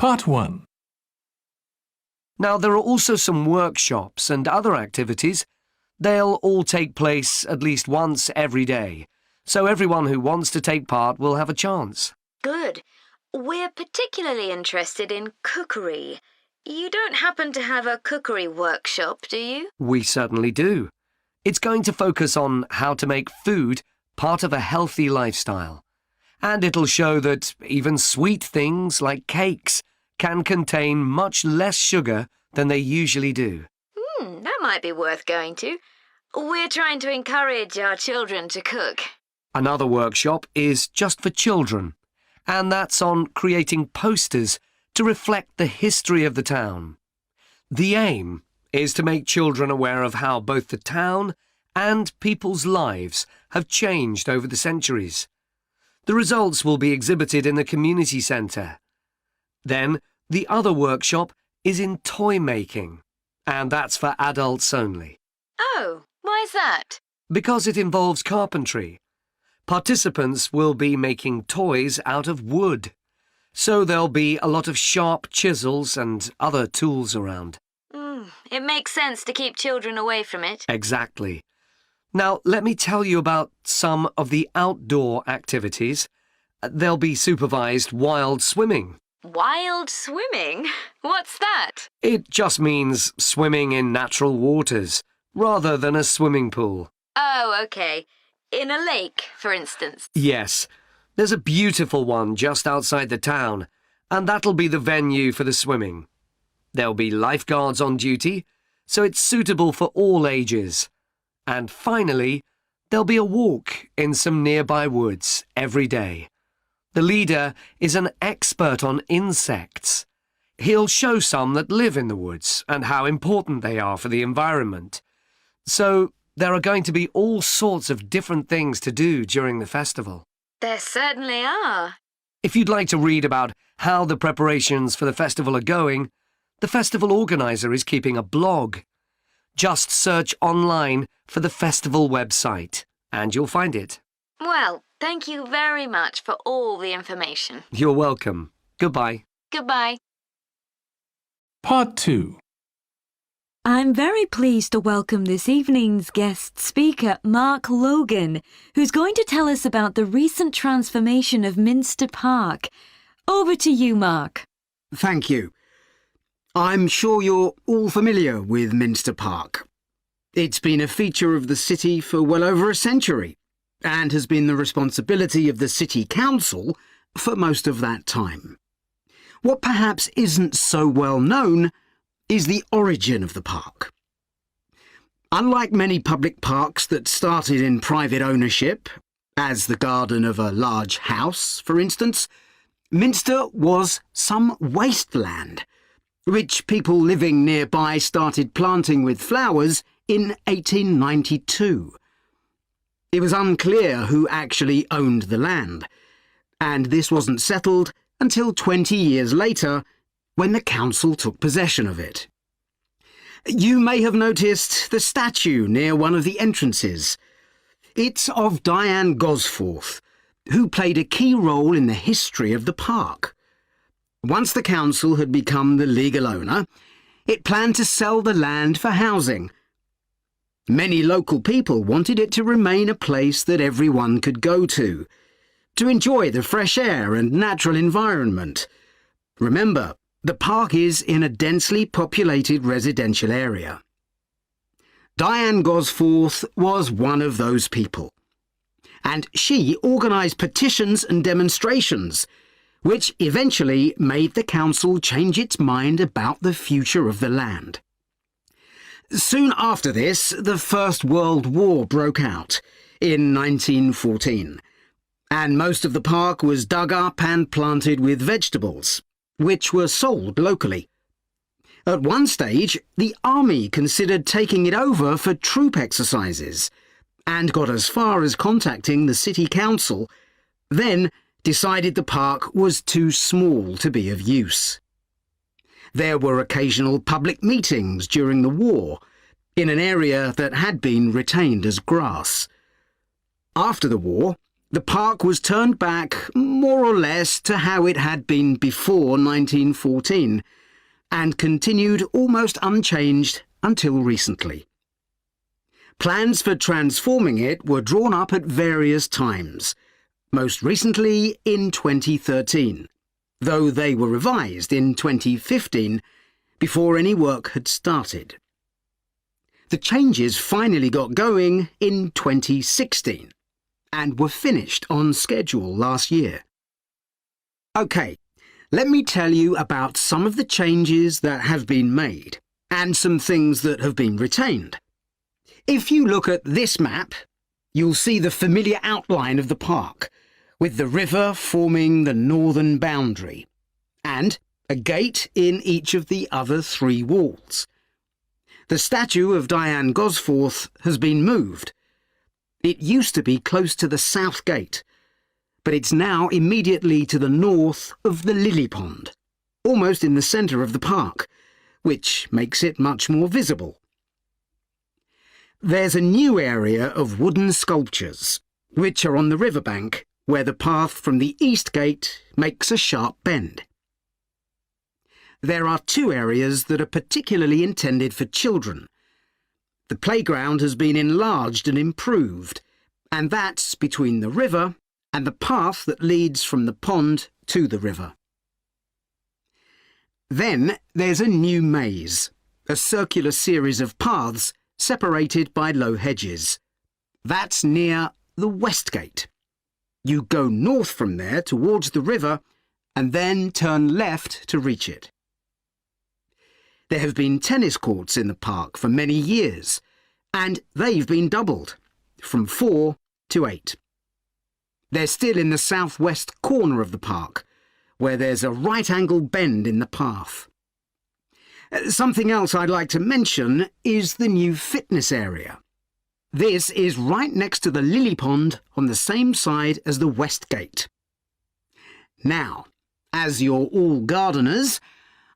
Part 1. Now, there are also some workshops and other activities. They'll all take place at least once every day, so everyone who wants to take part will have a chance. Good. We're particularly interested in cookery. You don't happen to have a cookery workshop, do you? We certainly do. It's going to focus on how to make food part of a healthy lifestyle. And it'll show that even sweet things like cakes can contain much less sugar than they usually do. That might be worth going to. We're trying to encourage our children to cook. Another workshop is just for children, and that's on creating posters to reflect the history of the town. The aim is to make children aware of how both the town and people's lives have changed over the centuries. The results will be exhibited in the community centre. Then, the other workshop is in toy making, and that's for adults only. Oh, why's that? Because it involves carpentry. Participants will be making toys out of wood, so there'll be a lot of sharp chisels and other tools around. It makes sense to keep children away from it. Exactly. Now, let me tell you about some of the outdoor activities. There'll be supervised wild swimming. Wild swimming? What's that? It just means swimming in natural waters, rather than a swimming pool. Oh, OK. In a lake, for instance. Yes. There's a beautiful one just outside the town, and that'll be the venue for the swimming. There'll be lifeguards on duty, so it's suitable for all ages. And finally, there'll be a walk in some nearby woods every day. The leader is an expert on insects. He'll show some that live in the woods and how important they are for the environment. So there are going to be all sorts of different things to do during the festival. There certainly are. If you'd like to read about how the preparations for the festival are going, the festival organizer is keeping a blog. Just search online for the festival website, and you'll find it. Well, thank you very much for all the information. You're welcome. Goodbye. Goodbye. Part 2. I'm very pleased to welcome this evening's guest speaker, Mark Logan, who's going to tell us about the recent transformation of Minster Park. Over to you, Mark. Thank you. I'm sure you're all familiar with Minster Park. It's been a feature of the city for well over a century and has been the responsibility of the City Council for most of that time. What perhaps isn't so well known is the origin of the park. Unlike many public parks that started in private ownership, as the garden of a large house, for instance, Minster was some wasteland, which people living nearby started planting with flowers in 1892. It was unclear who actually owned the land, and this wasn't settled until 20 years later, when the council took possession of it. You may have noticed the statue near one of the entrances. It's of Diane Gosforth, who played a key role in the history of the park. Once the council had become the legal owner, it planned to sell the land for housing. Many local people wanted it to remain a place that everyone could go to enjoy the fresh air and natural environment. Remember, the park is in a densely populated residential area. Diane Gosforth was one of those people, and she organised petitions and demonstrations, which eventually made the council change its mind about the future of the land. Soon after this, the First World War broke out in 1914, and most of the park was dug up and planted with vegetables, which were sold locally. At one stage, the army considered taking it over for troop exercises and got as far as contacting the city council, then decided the park was too small to be of use. There were occasional public meetings during the war in an area that had been retained as grass. After the war, The park was turned back more or less to how it had been before 1914 and continued almost unchanged until recently. Plans for transforming it were drawn up at various times, most recently in 2013, though they were revised in 2015 before any work had started. The changes finally got going in 2016 and were finished on schedule last year. OK, let me tell you about some of the changes that have been made and some things that have been retained. If you look at this map, you'll see the familiar outline of the park, with the river forming the northern boundary, and a gate in each of the other 3 walls. The statue of Diane Gosforth has been moved. It used to be close to the south gate, but it's now immediately to the north of the lily pond, almost in the centre of the park, which makes it much more visible. There's a new area of wooden sculptures, which are on the riverbank, where the path from the east gate makes a sharp bend. There are 2 areas that are particularly intended for children. The playground has been enlarged and improved, and that's between the river and the path that leads from the pond to the river. Then there's a new maze, a circular series of paths separated by low hedges. That's near the west gate. You go north from there towards the river and then turn left to reach it. There have been tennis courts in the park for many years, and they've been doubled, from 4 to 8. They're still in the southwest corner of the park, where there's a right-angle bend in the path. Something else I'd like to mention is the new fitness area. This is right next to the lily pond on the same side as the west gate. Now, as you're all gardeners,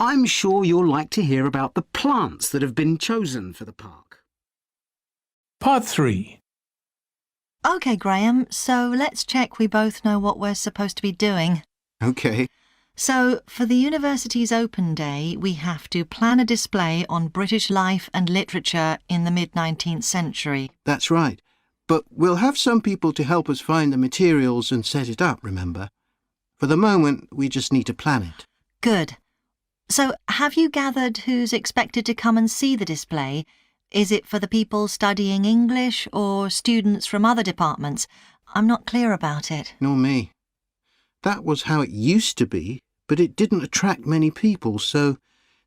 I'm sure you'll like to hear about the plants that have been chosen for the park. Part 3. OK, Graham, so let's check we both know what we're supposed to be doing. OK. So, for the university's open day, we have to plan a display on British life and literature in the mid-19th century. That's right. But we'll have some people to help us find the materials and set it up, remember? For the moment, we just need to plan it. Good. So, have you gathered who's expected to come and see the display? Is it for the people studying English or students from other departments? I'm not clear about it. Nor me. That was how it used to be, but it didn't attract many people, so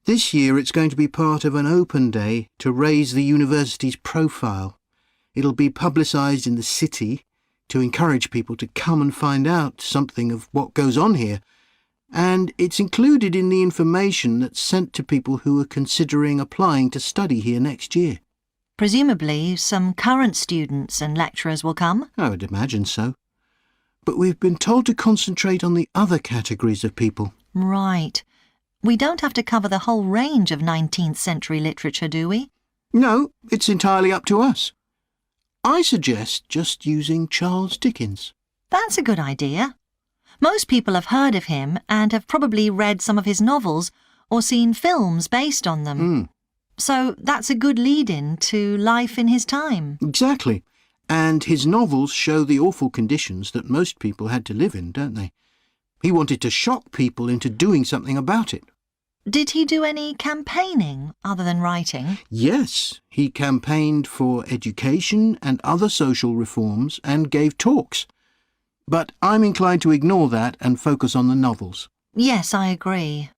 this year it's going to be part of an open day to raise the university's profile. It'll be publicised in the city to encourage people to come and find out something of what goes on here, and it's included in the information that's sent to people who are considering applying to study here next year. Presumably some current students and lecturers will come? I would imagine so. But we've been told to concentrate on the other categories of people. Right. We don't have to cover the whole range of 19th century literature, do we? No, it's entirely up to us. I suggest just using Charles Dickens. That's a good idea. Most people have heard of him and have probably read some of his novels or seen films based on them. So that's a good lead-in to life in his time. Exactly. And his novels show the awful conditions that most people had to live in, don't they? He wanted to shock people into doing something about it. Did he do any campaigning other than writing? Yes, he campaigned for education and other social reforms and gave talks. But I'm inclined to ignore that and focus on the novels. Yes, I agree.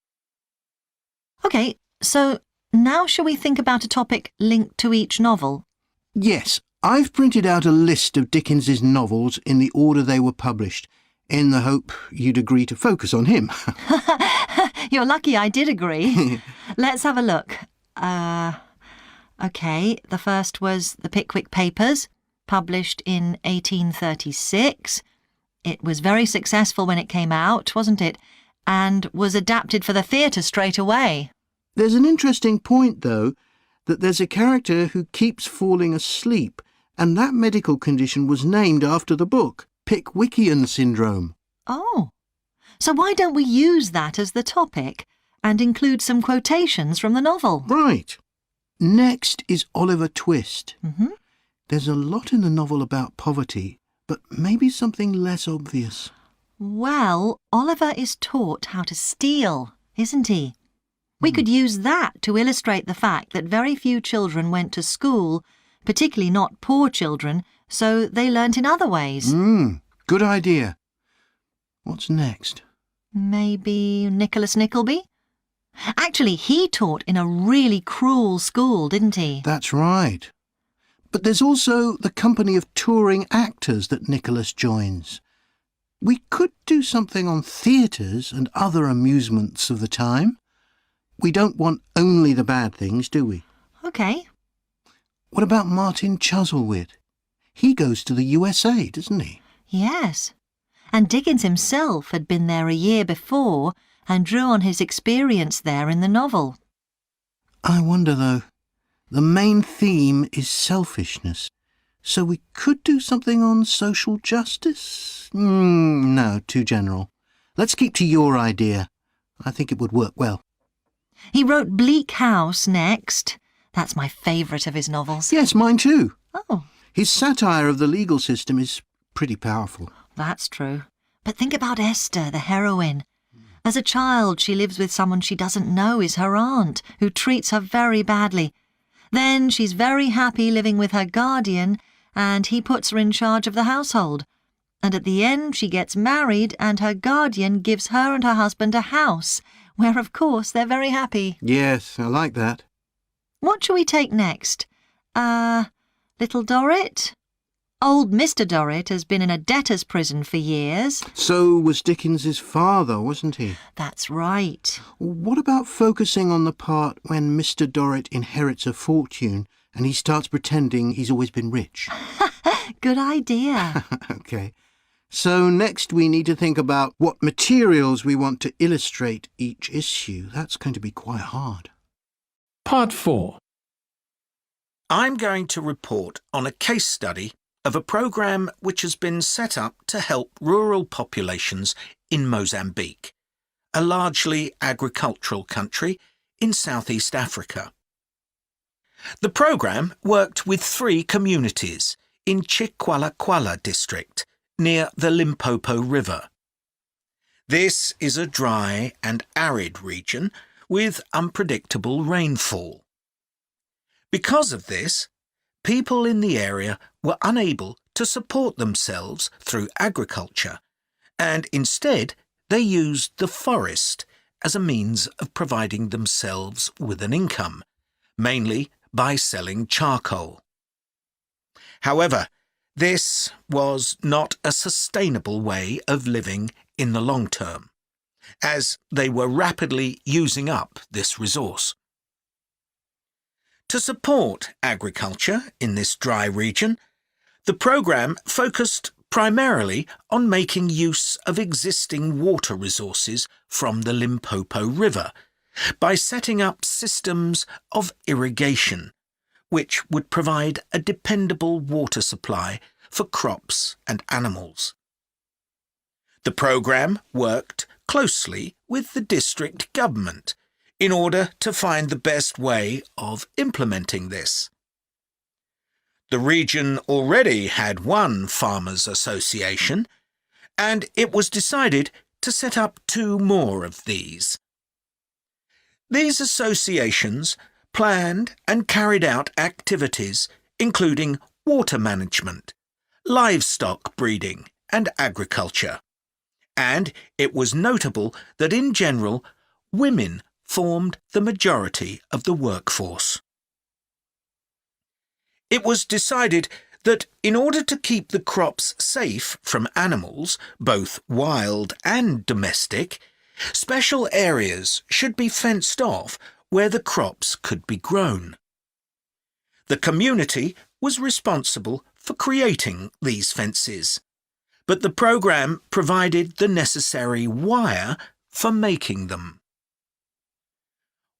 OK, so now shall we think about a topic linked to each novel? Yes, I've printed out a list of Dickens's novels in the order they were published, in the hope you'd agree to focus on him. You're lucky I did agree. Let's have a look. OK, the first was The Pickwick Papers, published in 1836. It was very successful when it came out, wasn't it? And was adapted for the theatre straight away. There's an interesting point, though, that there's a character who keeps falling asleep, and that medical condition was named after the book. Pickwickian syndrome. Oh, so why don't we use that as the topic and include some quotations from the novel? Right. Next is Oliver Twist. Mm-hmm. There's a lot in the novel about poverty, but maybe something less obvious. Well, Oliver is taught how to steal, isn't he? We could use that to illustrate the fact that very few children went to school, particularly not poor children, so they learnt in other ways. Good idea. What's next? Maybe Nicholas Nickleby? Actually, he taught in a really cruel school, didn't he? That's right. But there's also the company of touring actors that Nicholas joins. We could do something on theatres and other amusements of the time. We don't want only the bad things, do we? OK. What about Martin Chuzzlewit? He goes to the USA, doesn't he? Yes. And Dickens himself had been there a year before and drew on his experience there in the novel. I wonder, though. The main theme is selfishness. So we could do something on social justice? No, too general. Let's keep to your idea. I think it would work well. He wrote Bleak House next. That's my favourite of his novels. Yes, mine too. Oh, His satire of the legal system is pretty powerful. that's true. But think about Esther, the heroine. As a child, she lives with someone she doesn't know is her aunt, who treats her very badly. Then she's very happy living with her guardian, and he puts her in charge of the household. And at the end, she gets married, and her guardian gives her and her husband a house, where, of course, they're very happy. Yes, I like that. What shall we take next? Little Dorrit? Old Mr. Dorrit has been in a debtor's prison for years. So was Dickens's father, wasn't he? That's right. What about focusing on the part when Mr. Dorrit inherits a fortune and he starts pretending he's always been rich? Good idea. OK. So next we need to think about what materials we want to illustrate each issue. That's going to be quite hard. Part 4. I'm going to report on a case study of a programme which has been set up to help rural populations in Mozambique, a largely agricultural country in Southeast Africa. The programme worked with 3 communities in Chikwalakwala district, near the Limpopo River. This is a dry and arid region with unpredictable rainfall. Because of this, people in the area were unable to support themselves through agriculture, and instead they used the forest as a means of providing themselves with an income, mainly by selling charcoal. However, this was not a sustainable way of living in the long term, as they were rapidly using up this resource. To support agriculture in this dry region, the programme focused primarily on making use of existing water resources from the Limpopo River by setting up systems of irrigation, which would provide a dependable water supply for crops and animals. The programme worked closely with the district government in order to find the best way of implementing this. The region already had one farmers' association, and it was decided to set up 2 more of these. These associations planned and carried out activities including water management, livestock breeding and agriculture, and it was notable that in general women formed the majority of the workforce. It was decided that in order to keep the crops safe from animals, both wild and domestic, special areas should be fenced off where the crops could be grown. The community was responsible for creating these fences, but the programme provided the necessary wire for making them.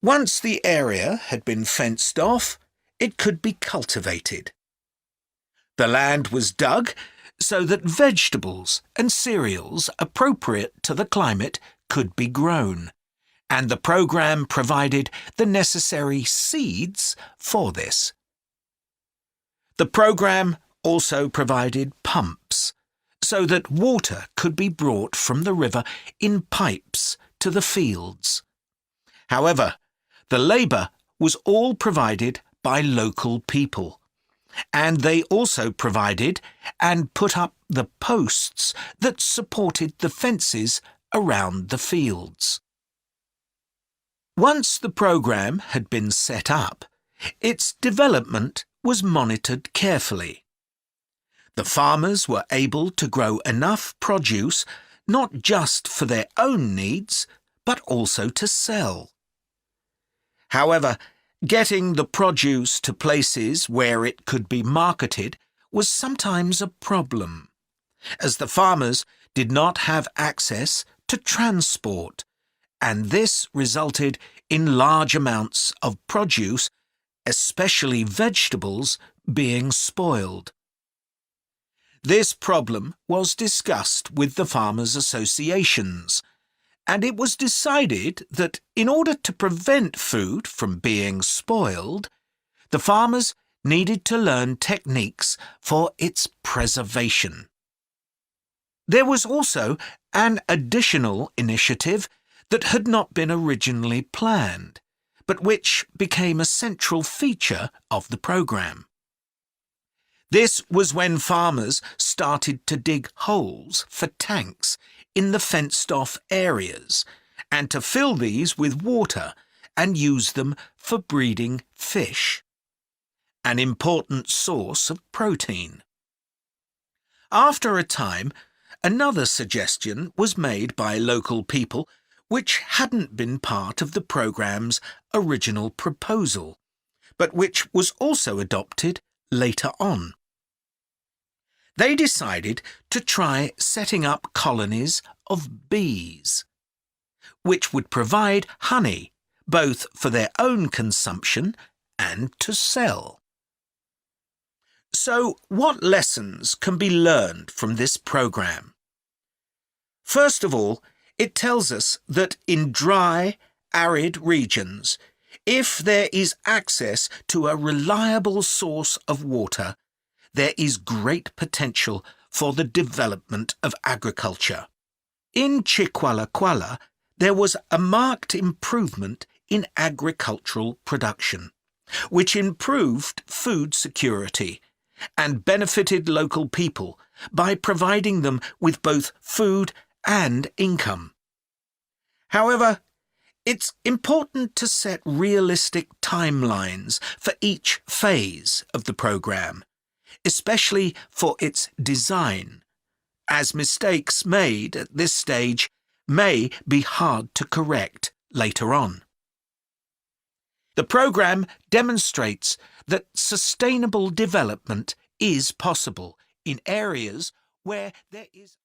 Once the area had been fenced off, it could be cultivated. The land was dug so that vegetables and cereals appropriate to the climate could be grown, and the programme provided the necessary seeds for this. The programme also provided pumps, so that water could be brought from the river in pipes to the fields. However, the labour was all provided by local people, and they also provided and put up the posts that supported the fences around the fields. Once the programme had been set up, its development was monitored carefully. The farmers were able to grow enough produce not just for their own needs, but also to sell. However, getting the produce to places where it could be marketed was sometimes a problem, as the farmers did not have access to transport, and this resulted in large amounts of produce, especially vegetables, being spoiled. This problem was discussed with the farmers' associations, and it was decided that in order to prevent food from being spoiled, the farmers needed to learn techniques for its preservation. There was also an additional initiative that had not been originally planned, but which became a central feature of the programme. This was when farmers started to dig holes for tanks in the fenced-off areas and to fill these with water and use them for breeding fish, an important source of protein. After a time, another suggestion was made by local people which hadn't been part of the programme's original proposal, but which was also adopted later on. They decided to try setting up colonies of bees, which would provide honey both for their own consumption and to sell. So, what lessons can be learned from this programme? First of all, it tells us that in dry, arid regions, if there is access to a reliable source of water, there is great potential for the development of agriculture. In Chiqualaquala, there was a marked improvement in agricultural production, which improved food security and benefited local people by providing them with both food and income. However, it's important to set realistic timelines for each phase of the programme, especially for its design, as mistakes made at this stage may be hard to correct later on. The programme demonstrates that sustainable development is possible in areas where there is